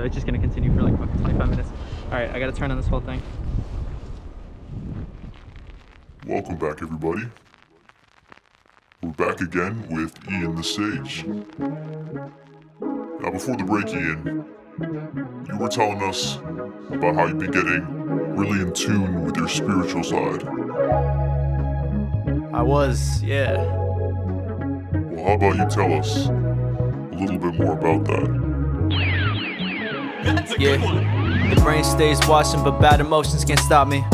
so it's just gonna continue for like fucking 25 minutes. Alright, I gotta turn on this whole thing. Welcome back, everybody. We're back again with Ianthesage. Now, before the break, Ian, you were telling us about how you've been getting really in tune with your spiritual side. I was, yeah. Well, how about you tell us a little bit more about that? Yeah, the brain stays watching, but bad emotions can't stop me.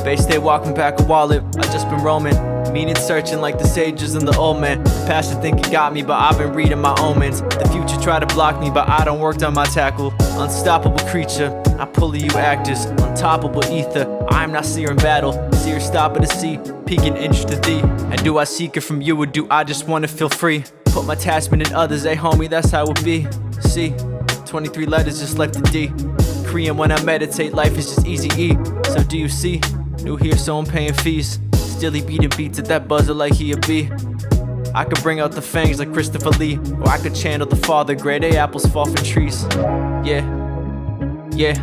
They stay walking back a wallet, I just been roaming. Meaning searching like the sages and the old man. The past I think it got me, but I've been reading my omens. The future try to block me, but I don't work on my tackle. Unstoppable creature, I pull you actors. Untoppable ether, I'm not seer in battle. Seer stop at a sea, peeking inch to thee. And do I seek it from you, or do I just wanna feel free? Put my attachment in others, hey homie, that's how it be. See, 23 letters just left the D. Korean when I meditate, life is just easy E. So do you see? New here, so I'm paying fees. Still he beating beats at that buzzer like he a bee. I could bring out the fangs like Christopher Lee, or I could channel the father, grade A apples fall from trees. Yeah, yeah.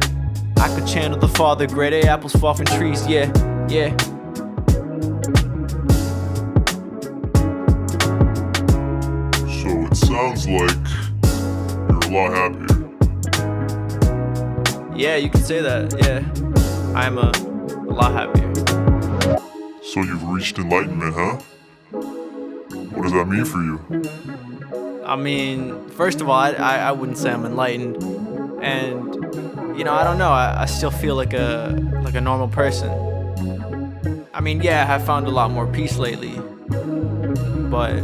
I could channel the father, grade A apples fall from trees. Yeah, yeah. So it sounds like you're a lot happier. Yeah, you could say that, yeah. I'm a lot happier. So you've reached enlightenment, huh? What does that mean for you? I mean, first of all, I wouldn't say I'm enlightened. And, you know, I don't know, I still feel like a normal person. I mean, yeah, I have found a lot more peace lately. But,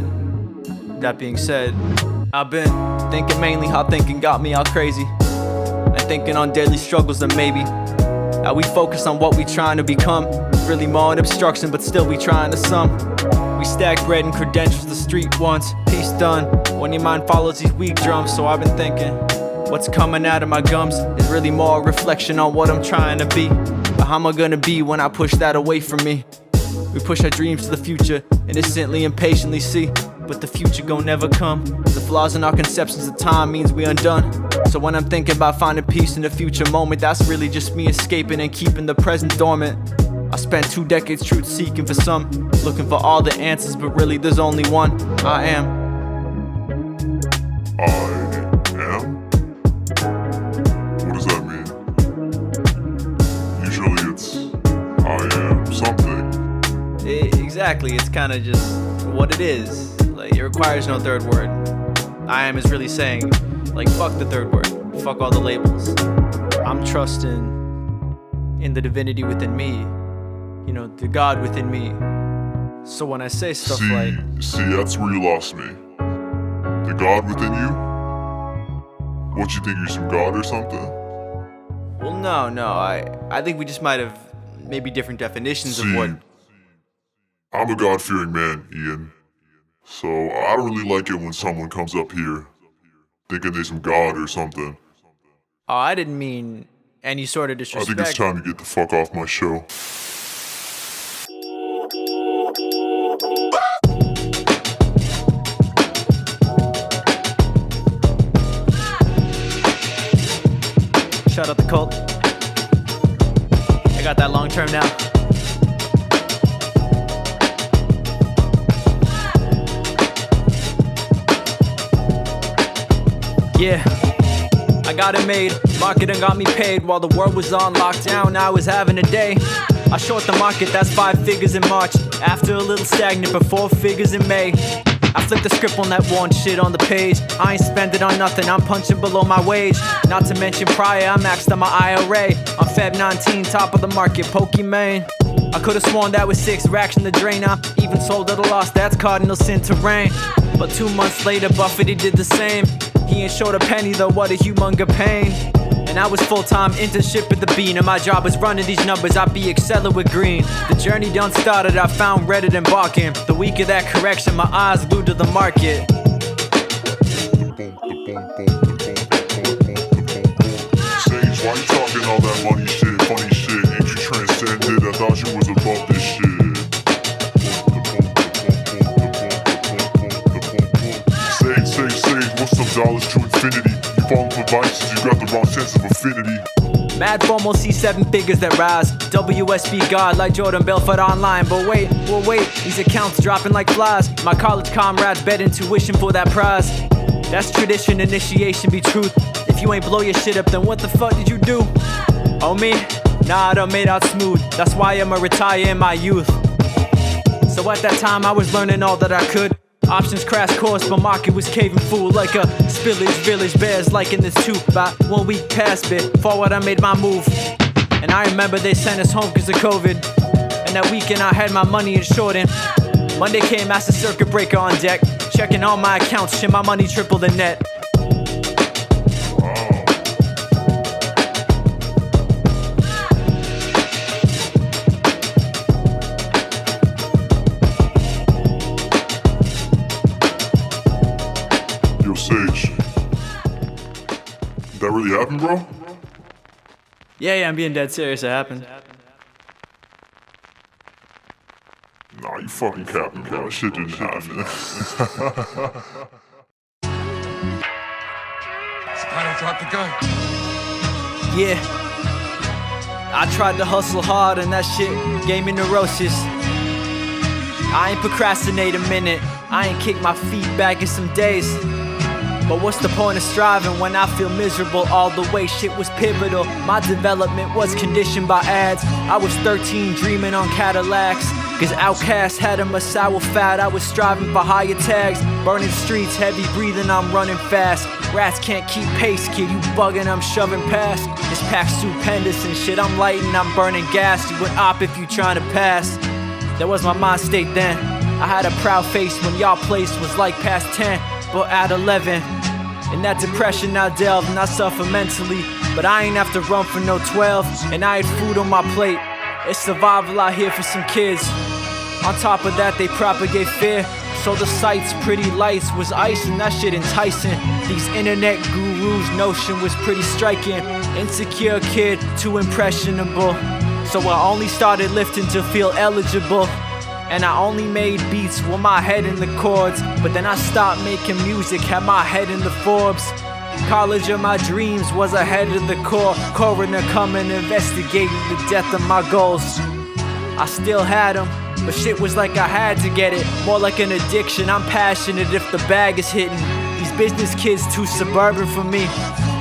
that being said, I've been thinking mainly how thinking got me all crazy. And thinking on daily struggles that maybe that we focus on what we trying to become. Really more an obstruction, but still we trying to sum. We stack bread and credentials the street wants. Peace done when your mind follows these weak drums. So I've been thinking, what's coming out of my gums is really more a reflection on what I'm trying to be. But how am I gonna be when I push that away from me? We push our dreams to the future, innocently and patiently see. But the future gon' never come. The flaws in our conceptions of time means we undone. So when I'm thinking about finding peace in the future moment, that's really just me escaping and keeping the present dormant. I spent 2 decades truth seeking for some, looking for all the answers, but really there's only one. I am. I am? What does that mean? Usually it's I am something. Exactly, it's kinda just what it is. Like, it requires no third word. I am is really saying, like, fuck the third word. Fuck all the labels. I'm trusting in the divinity within me. You know, the God within me. So when I say stuff like... See, that's where you lost me. The God within you? What, you think you're some God or something? Well, no, I think we just might have maybe different definitions of what... I'm a God-fearing man, Ian. So I don't really like it when someone comes up here thinking they're some God or something. Oh, I didn't mean any sort of disrespect. I think it's time to get the fuck off my show. Shout out the cult. I got that long term now. Yeah, I got it made. Marketing got me paid while the world was on lockdown. I was having a day. I short the market, that's 5 figures in March. After a little stagnant, but 4 figures in May. I flipped the script on that one shit on the page. I ain't spend it on nothing, I'm punching below my wage. Not to mention prior, I maxed on my IRA. On Feb 19, top of the market, Pokemon. I could've sworn that was 6 racks in the drain. I even sold at a loss, that's cardinal sin terrain. But 2 months later, Buffett, he did the same. He ain't showed a penny though, what a humonga pain. And I was full-time internship at the Bean, and my job was running these numbers, I'd be excelling with green. The journey done started, I found Reddit embarking. The week of that correction, my eyes glued to the market. Sage, why you talking all that money shit, funny shit? Ain't you transcended? I thought you was above this shit. Sage, what's some dollars to infinity? You falling for vices, you got the the wrong sense of affinity. Mad FOMO, see 7 figures that rise. WSB God like Jordan Belfort online. But wait, these accounts dropping like flies. My college comrades betting tuition for that prize. That's tradition, initiation be truth. If you ain't blow your shit up, then what the fuck did you do? Oh me? Nah, I done made out smooth. That's why I'ma retire in my youth. So at that time I was learning all that I could. Options crash course, but market was caving full like a spillage village. Bears liking this too. About 1 week past bit, forward I made my move. And I remember they sent us home cause of COVID. And that weekend I had my money in shorting. Monday came, master circuit breaker on deck. Checking all my accounts, shit, my money tripled the net. Yo, Sage. That really happened, bro? Yeah, I'm being dead serious, it happened. Nah, you fucking capping, bro. That shit didn't happen. Spyro dropped the gun. Yeah, I tried to hustle hard and that shit gave me neurosis. I ain't procrastinate a minute, I ain't kick my feet back in some days. But what's the point of striving when I feel miserable all the way? Shit was pivotal, my development was conditioned by ads. I was 13 dreaming on Cadillacs, cause Outkast had him a sour fat. I was striving for higher tags, burning streets, heavy breathing, I'm running fast. Rats can't keep pace, kid, you bugging, I'm shoving past. This pack's stupendous and shit, I'm lighting, I'm burning gas. You would op if you trying to pass. That was my mind state then. I had a proud face when y'all place was like past 10, but at 11. In that depression I delved and I suffer mentally, but I ain't have to run for no 12, and I had food on my plate. It's survival out here for some kids. On top of that they propagate fear, so the sights, pretty lights was ice and that shit enticing. These internet gurus' notion was pretty striking. Insecure kid, too impressionable, so I only started lifting to feel eligible. And I only made beats with my head in the chords, but then I stopped making music, had my head in the Forbes. College of my dreams was ahead of the core. Coroner coming investigating the death of my goals. I still had them, but shit was like I had to get it. More like an addiction, I'm passionate if the bag is hitting. These business kids too suburban for me,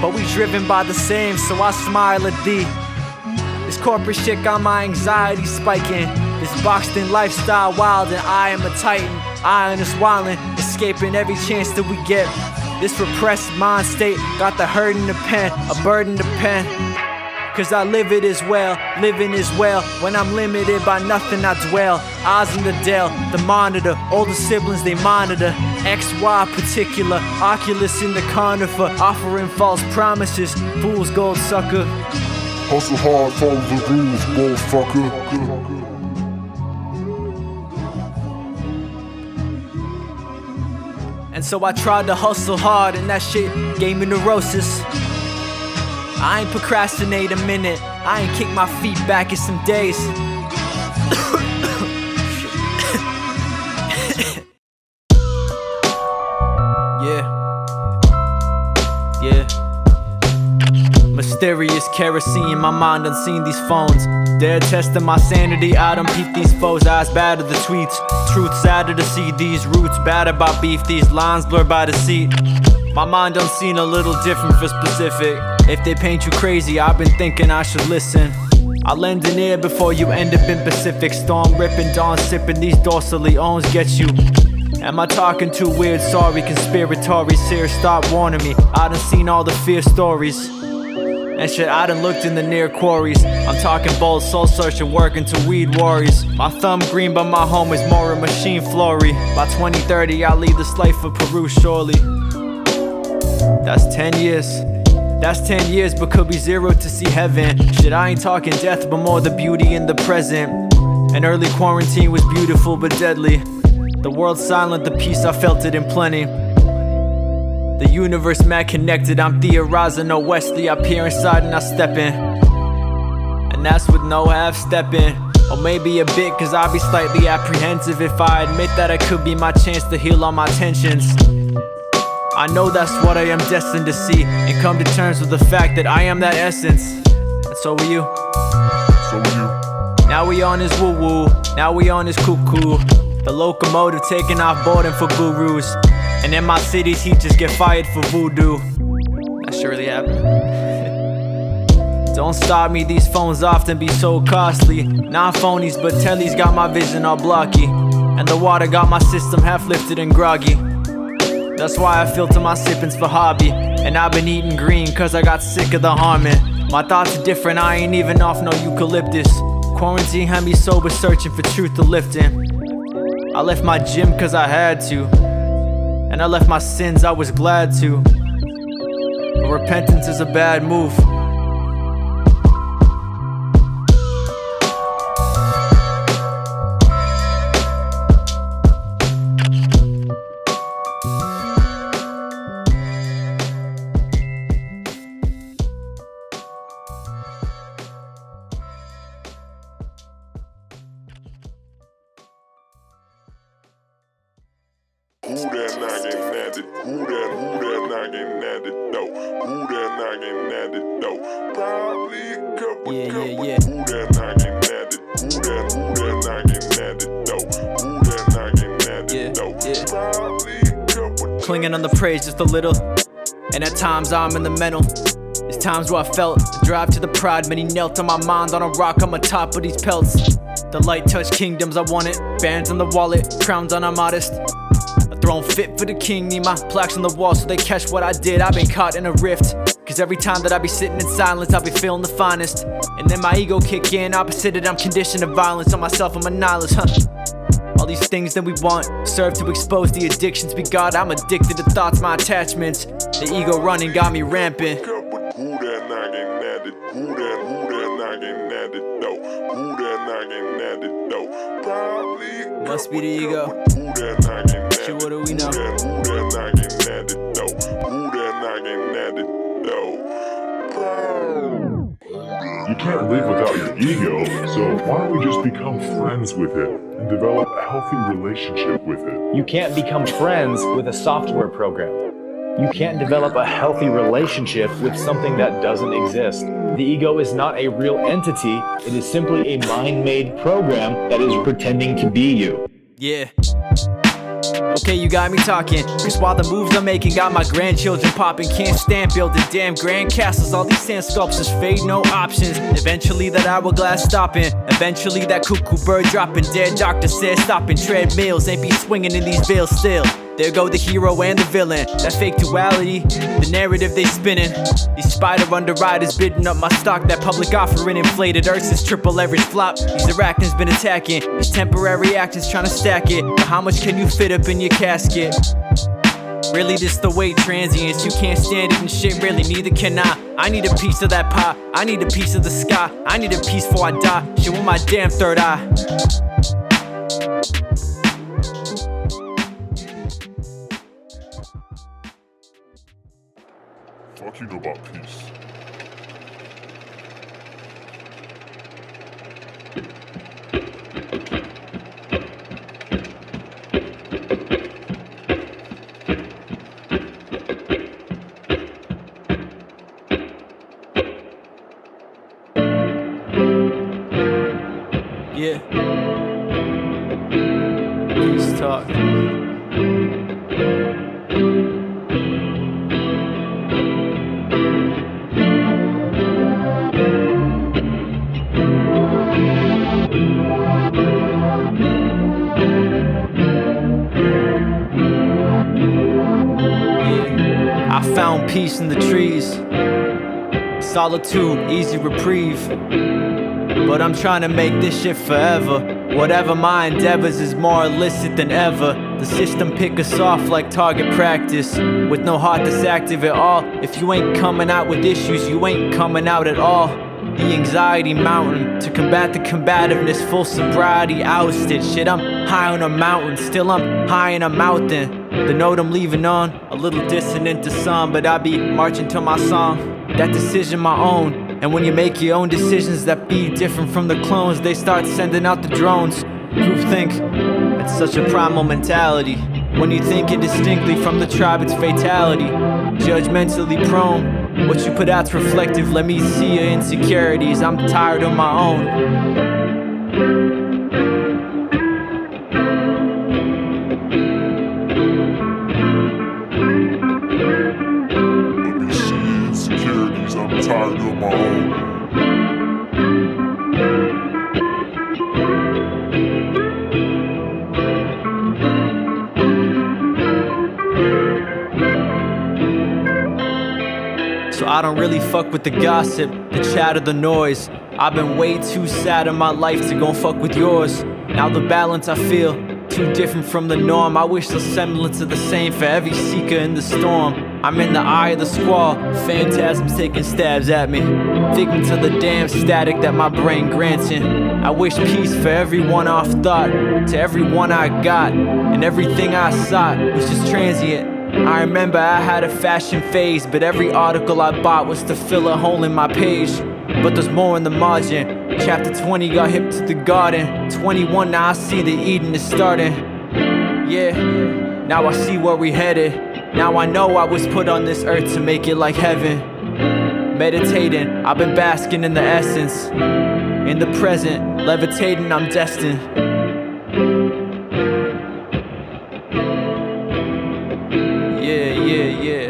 but we driven by the same, so I smile at thee. This corporate shit got my anxiety spiking. This boxed in lifestyle wild and I am a titan. Iron is wildin', escaping every chance that we get. This repressed mind state got the hurt in the pen, a burden to pen. Cause I live it as well, living as well. When I'm limited by nothing I dwell. Eyes in the Dell, the monitor, older siblings they monitor. XY particular, Oculus in the conifer. Offering false promises, fool's gold sucker. Hustle hard, follow the rules, motherfucker. And so I tried to hustle hard and that shit gave me neurosis. I ain't procrastinate a minute, I ain't kick my feet back in some days. Yeah. Mysterious kerosene, my mind done seen these phones. They're testing my sanity, I done peep these foes. Eyes bad at the tweets, truth sadder to see. These roots bad about beef, these lines blurred by deceit. My mind done seen a little different for specific. If they paint you crazy, I've been thinking I should listen. I lend an ear before you end up in Pacific Storm ripping, dawn sipping, these dorsal leones get you. Am I talking too weird? Sorry, conspiratory seer, stop warning me. I done seen all the fear stories. And shit, I done looked in the near quarries. I'm talking bold, soul searching, working to weed worries. My thumb green, but my home is more a machine flory. By 2030, I'll leave this life for Peru, surely. That's 10 years. That's 10 years, but could be 0 to see heaven. Shit, I ain't talking death, but more the beauty in the present. An early quarantine was beautiful, but deadly. The world silent, the peace, I felt it in plenty. The universe mad connected, I'm theorizing, no Wesley. I peer inside and I step in, and that's with no half-stepping. Or maybe a bit, cause I'll be slightly apprehensive if I admit that it could be my chance to heal all my tensions. I know that's what I am destined to see, and come to terms with the fact that I am that essence. And so are you. So are you. Now we on his woo-woo, now we on his cuckoo. The locomotive taking off boarding for gurus. And in my city, teachers get fired for voodoo. That sure really happened. Don't stop me, these phones often be so costly. Not phonies, but telly's got my vision all blocky. And the water got my system half lifted and groggy. That's why I filter my sippings for hobby. And I've been eating green cause I got sick of the harming. My thoughts are different, I ain't even off no eucalyptus. Quarantine had me sober, searching for truth to lifting. I left my gym cause I had to, and I left my sins, I was glad to. But repentance is a bad move. Who that knocking at the Who that knocking at the door? Who that knocking at the door? Probably a couple. Yeah. Who that knocking at the Who that knocking at the door? Who that knocking at the door? Probably a couple. Clinging on the praise just a little, and at times I'm in the mental. There's times where I felt the drive to the pride. Many knelt on my mind on a rock on my top of these pelts. The light touch kingdoms, I want it. Bands in the wallet, crowns on, I'm modest. A throne fit for the king, need my plaques on the wall so they catch what I did. I've been caught in a rift, cause every time that I be sitting in silence, I be feeling the finest. And then my ego kick in, opposite it, I'm conditioned to violence. On myself, I'm a nihilist, All these things that we want serve to expose the addictions we got. I'm addicted to thoughts, my attachments. The ego running got me rampant. Who that knocking at the Who that knocking at the door? Who that knocking at the door? Probably a Must be the ego. Who that knocking at Shit, what do we know? Who that knocking at the door? Who that knocking at the door? You can't live without your ego, so why don't we just become friends with it and develop a healthy relationship with it? You can't become friends with a software program. You can't develop a healthy relationship with something that doesn't exist. The ego is not a real entity. It is simply a mind-made program that is pretending to be you. Yeah. Okay, you got me talking, cause while the moves I'm making got my grandchildren popping. Can't stand building damn grand castles. All these sand sculptures fade, no options. Eventually that hourglass stopping. Eventually that cuckoo bird dropping. Dead doctor said stopping. Treadmills ain't be swinging in these veils still. There go the hero and the villain. That fake duality, the narrative they spinning. These spider underwriters bidding up my stock. That public offering inflated. Earth's triple leverage flop. These arachnids been attacking. These temporary actions trying to stack it. But how much can you fit up in your casket? Really, this the way transients. You can't stand it and shit, really, neither can I. I need a piece of that pie. I need a piece of the sky. I need a piece before I die. Shit with my damn third eye. Fuck you know about peace. Yeah. Peace talk. I found peace in the trees, solitude, easy reprieve. But I'm trying to make this shit forever. Whatever my endeavors is more illicit than ever. The system pick us off like target practice, with no heart that's active at all. If you ain't coming out with issues, you ain't coming out at all. The anxiety mountain, to combat the combativeness, full sobriety ousted. Shit, I'm high on a mountain, still I'm high and I'm out then. The note I'm leaving on, a little dissonant to some, but I be marching to my song. That decision my own. And when you make your own decisions that be different from the clones, they start sending out the drones. Groupthink, it's such a primal mentality. When you think indistinctly from the tribe, it's fatality. Judgmentally prone, what you put out's reflective. Let me see your insecurities, I'm tired of my own. Let me see your insecurities, I'm tired of my own. So I don't really fuck with the gossip, the chatter, the noise. I've been way too sad in my life to go fuck with yours. Now the balance I feel, too different from the norm. I wish the semblance of the same for every seeker in the storm. I'm in the eye of the squall, phantasms taking stabs at me. Victim to the damn static that my brain grants in. I wish peace for every one-off thought, to every one I got, and everything I sought was just transient. I remember I had a fashion phase, but every article I bought was to fill a hole in my page. But there's more in the margin. Chapter 20 got hip to the garden. 21 now I see the Eden is starting. Yeah, now I see where we headed. Now I know I was put on this earth to make it like heaven. Meditating, I've been basking in the essence. In the present, levitating, I'm destined. Yeah.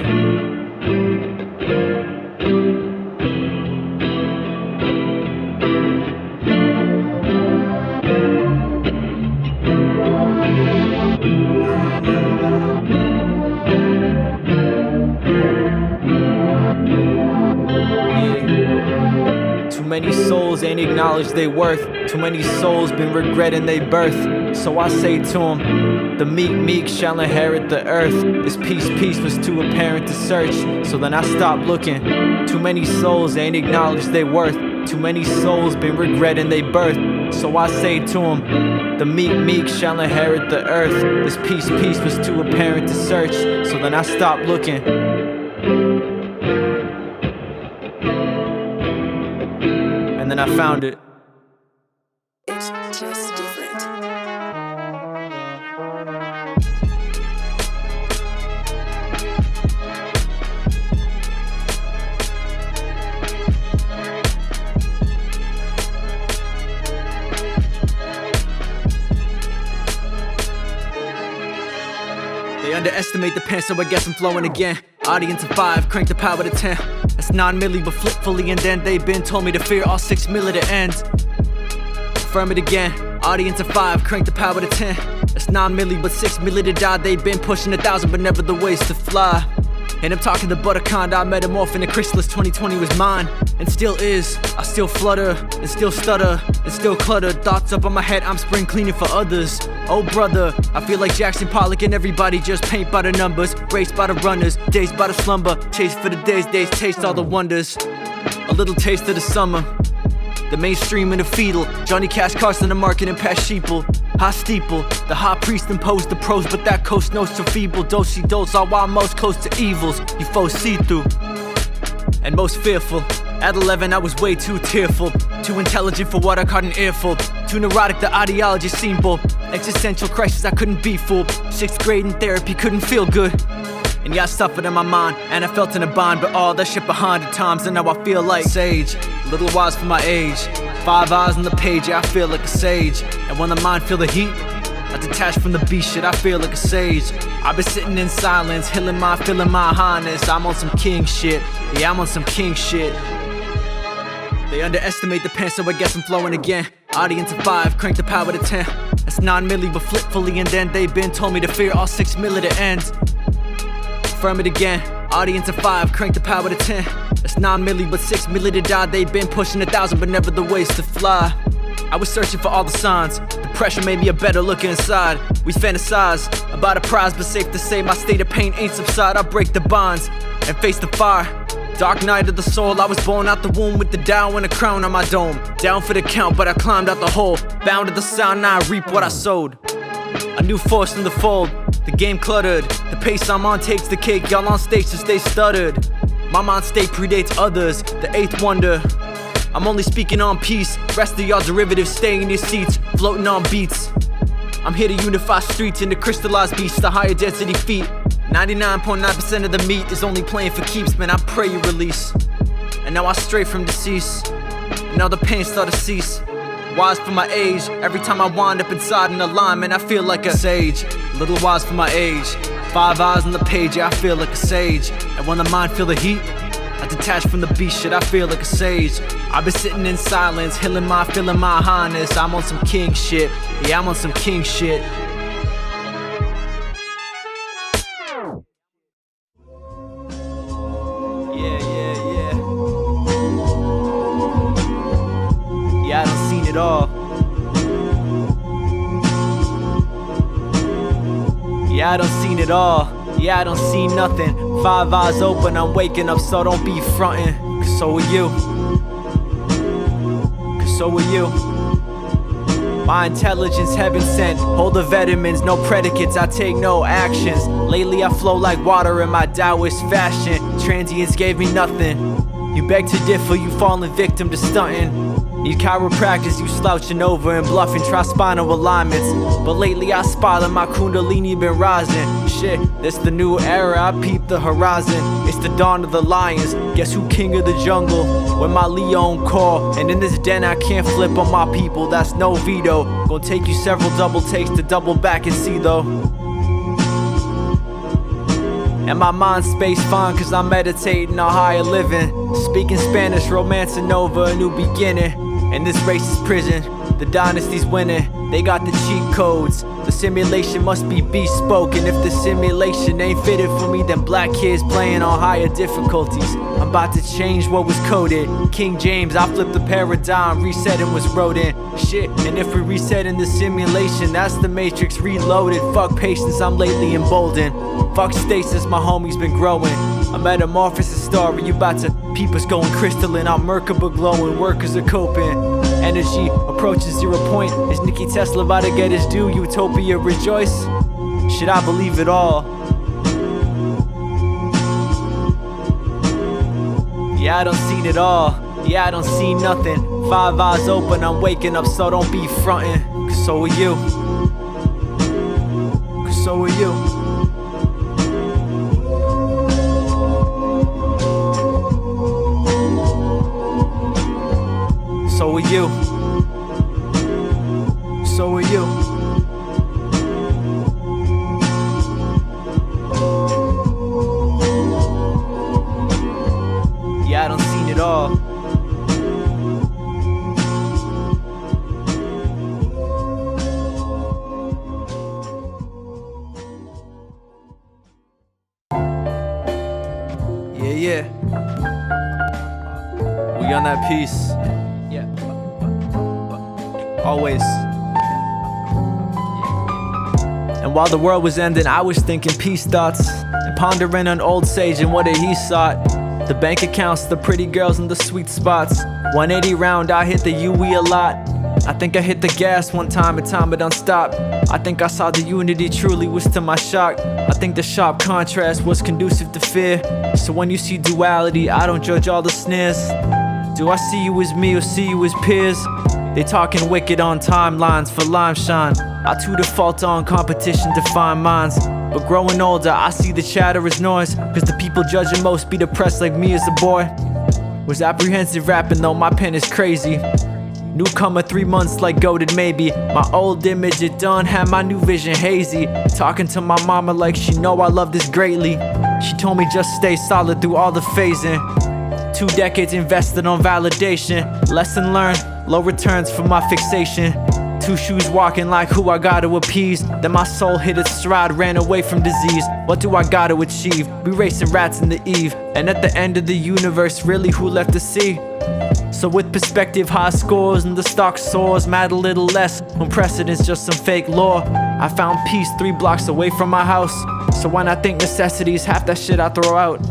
Too many souls ain't acknowledged they worth. Too many souls been regretting they birth. So I say to them, the meek shall inherit the earth. This peace was too apparent to search. So then I stopped looking. Too many souls ain't acknowledged they worth. Too many souls been regretting they birth. So I say to them, the meek shall inherit the earth. This peace was too apparent to search. So then I stopped looking. And then I found it. It's just different. They underestimate the pen, so I guess I'm flowing again. Audience of 5, crank the power to 10. That's 9 milli, but flip fully, and then they been told me to fear all 6 milli to end. Affirm it again. Audience of 5, crank the power to 10. That's 9 milli, but 6 milli to die. They been pushing 1,000, but never the ways to fly. And I'm talking the butterconda, I metamorph in a chrysalis. 2020 was mine, and still is. I still flutter, and still stutter, and still clutter. Thoughts up on my head, I'm spring cleaning for others. Oh brother, I feel like Jackson Pollock and everybody just paint by the numbers. Raced by the runners, dazed by the slumber. Chase for the days, taste all the wonders. A little taste of the summer. The mainstream and the fetal. Johnny Cash, Carson, the market and past sheeple. High steeple, the high priest imposed the pros, but that coast knows so feeble. Dosey-dose, all while most close to evils. You foes see through, and most fearful. At 11, I was way too tearful. Too intelligent for what I caught an earful. Too neurotic, the ideology seemed bull. Existential crisis, I couldn't be fooled. 6th grade in therapy, couldn't feel good. And yeah, I suffered in my mind, and I felt in a bind. But all that shit behind at times, and now I feel like sage. Little wise for my age. 5 eyes on the page, yeah, I feel like a sage. And when the mind feel the heat, I detach from the beast shit, I feel like a sage. I've been sitting in silence, feeling my highness. I'm on some king shit, yeah, I'm on some king shit. They underestimate the pen, so I guess I'm flowing again. Audience of 5, crank the power to 10. That's 9 milli, but flip fully, and then they been told me to fear all 6 milli to end. Affirm it again. Audience of 5, crank the power to 10. That's 9 milli, but 6 milli to die. They been pushing 1,000, but never the ways to fly. I was searching for all the signs. The pressure made me a better looker inside. We fantasize about a prize, but safe to say my state of pain ain't subside. I break the bonds and face the fire. Dark night of the soul, I was born out the womb with the Tao and a crown on my dome. Down for the count, but I climbed out the hole. Bound to the sound, now I reap what I sowed. A new force in the fold, the game cluttered. The pace I'm on takes the cake, y'all on stage to stay stuttered. My mind state predates others, the 8th wonder. I'm only speaking on peace, rest of y'all derivatives stay in your seats, floating on beats. I'm here to unify streets into crystallized beasts, the higher density feet. 99.9% of the meat is only playing for keeps, man, I pray you release. And now I stray from decease, and now the pain start to cease. Wise for my age, every time I wind up inside an alignment, I feel like a sage. Little wise for my age, 5 eyes on the page, yeah, I feel like a sage. And when the mind feel the heat, I detach from the beast, shit, I feel like a sage. I've been sitting in silence, feeling my highness. I'm on some king shit, yeah, I'm on some king shit. Yeah, I done seen it all. Yeah, I done seen it all. Yeah, I done seen nothing. 5 eyes open, I'm waking up, so don't be frontin'. Cause so are you. Cause so are you. My intelligence heaven sent. Hold the vitamins, no predicates, I take no actions. Lately I flow like water in my Taoist fashion. Transients gave me nothing. You beg to differ, you falling victim to stunting. Need chiropractors, you slouching over and bluffing, try spinal alignments. But lately I spot that my kundalini been rising. Shit, this the new era, I peep the horizon. It's the dawn of the lions, guess who king of the jungle? When my Leon call, and in this den I can't flip on my people, that's no veto. Gonna take you several double takes to double back and see though. And my mind space fine cause I'm meditating on higher living. Speaking Spanish, romancing over a new beginning. And this race is prison, the dynasty's winning. They got the cheat codes, the simulation must be bespoke. And if the simulation ain't fitted for me, then black kids playing on higher difficulties. I'm about to change what was coded. King James, I flipped the paradigm, resetting was wrote in. Shit, and if we reset in the simulation, that's the matrix reloaded. Fuck patience, I'm lately emboldened. Fuck stasis, my homie's been growing. A metamorphosis story, you bout to peep us going crystalline. I'm Merkaba glowing, workers are coping. Energy approaches 0 point. Is Nikola Tesla about to get his due? Utopia rejoice? Should I believe it all? Yeah, I done seen it all. Yeah, I done seen nothing. 5 eyes open, I'm waking up, so don't be frontin'. Cause so are you. Cause so are you. So are you. So are you. Yeah, I done seen it all. Yeah. We on that piece. Always. And while the world was ending, I was thinking peace thoughts and pondering on old sage and what he sought. The bank accounts, the pretty girls and the sweet spots. 180 round, I hit the UE a lot. I think I hit the gas one time, and time it unstopped. I think I saw the unity truly was to my shock. I think the sharp contrast was conducive to fear. So when you see duality, I don't judge all the sneers. Do I see you as me or see you as peers? They talking wicked on timelines for lime shine. I too default on competition to find minds. But growing older, I see the chatter as noise. Cause the people judging most be depressed like me as a boy. Was apprehensive rapping though, my pen is crazy. Newcomer 3 months like goated maybe. My old image it done had my new vision hazy. Talking to my mama like she know I love this greatly. She told me just stay solid through all the phasing. 2 decades invested on validation. Lesson learned, low returns for my fixation. 2 shoes walking like who I gotta appease. Then my soul hit its stride, ran away from disease. What do I gotta achieve? We racing rats in the eve. And at the end of the universe, really who left to see? So with perspective, high scores and the stock soars. Mad a little less when precedent's just some fake lore. I found peace 3 blocks away from my house. So when I think necessities, half that shit I throw out.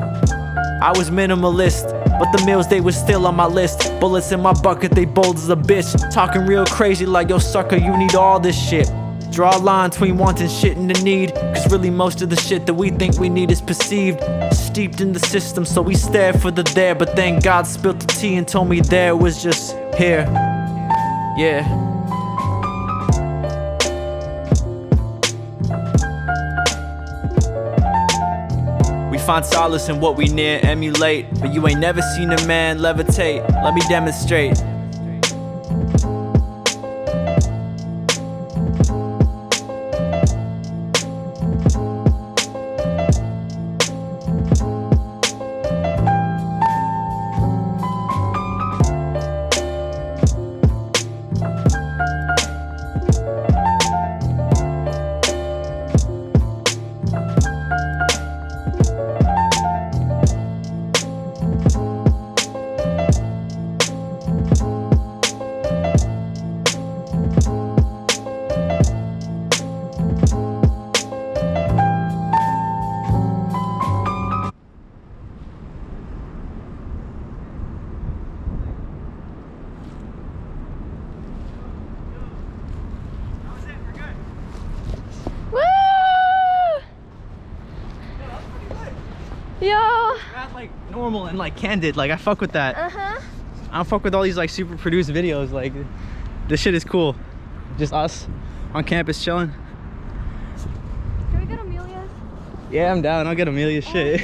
I was minimalist, but the meals they was still on my list. Bullets in my bucket, they bold as a bitch. Talking real crazy like, yo sucker, you need all this shit. Draw a line between wanting shit and the need. Cause really most of the shit that we think we need is perceived. Steeped in the system, so we stared for the there. But then God spilled the tea and told me there was just here. Yeah. find solace in what we near emulate, but you ain't never seen a man levitate. Let me demonstrate. Yo! That's like normal and like candid. Like I fuck with that. I don't fuck with all these like super produced videos. Like this shit is cool. Just us on campus chilling. Can we get Amelia's? Yeah, I'm down. I'll get Amelia's shit.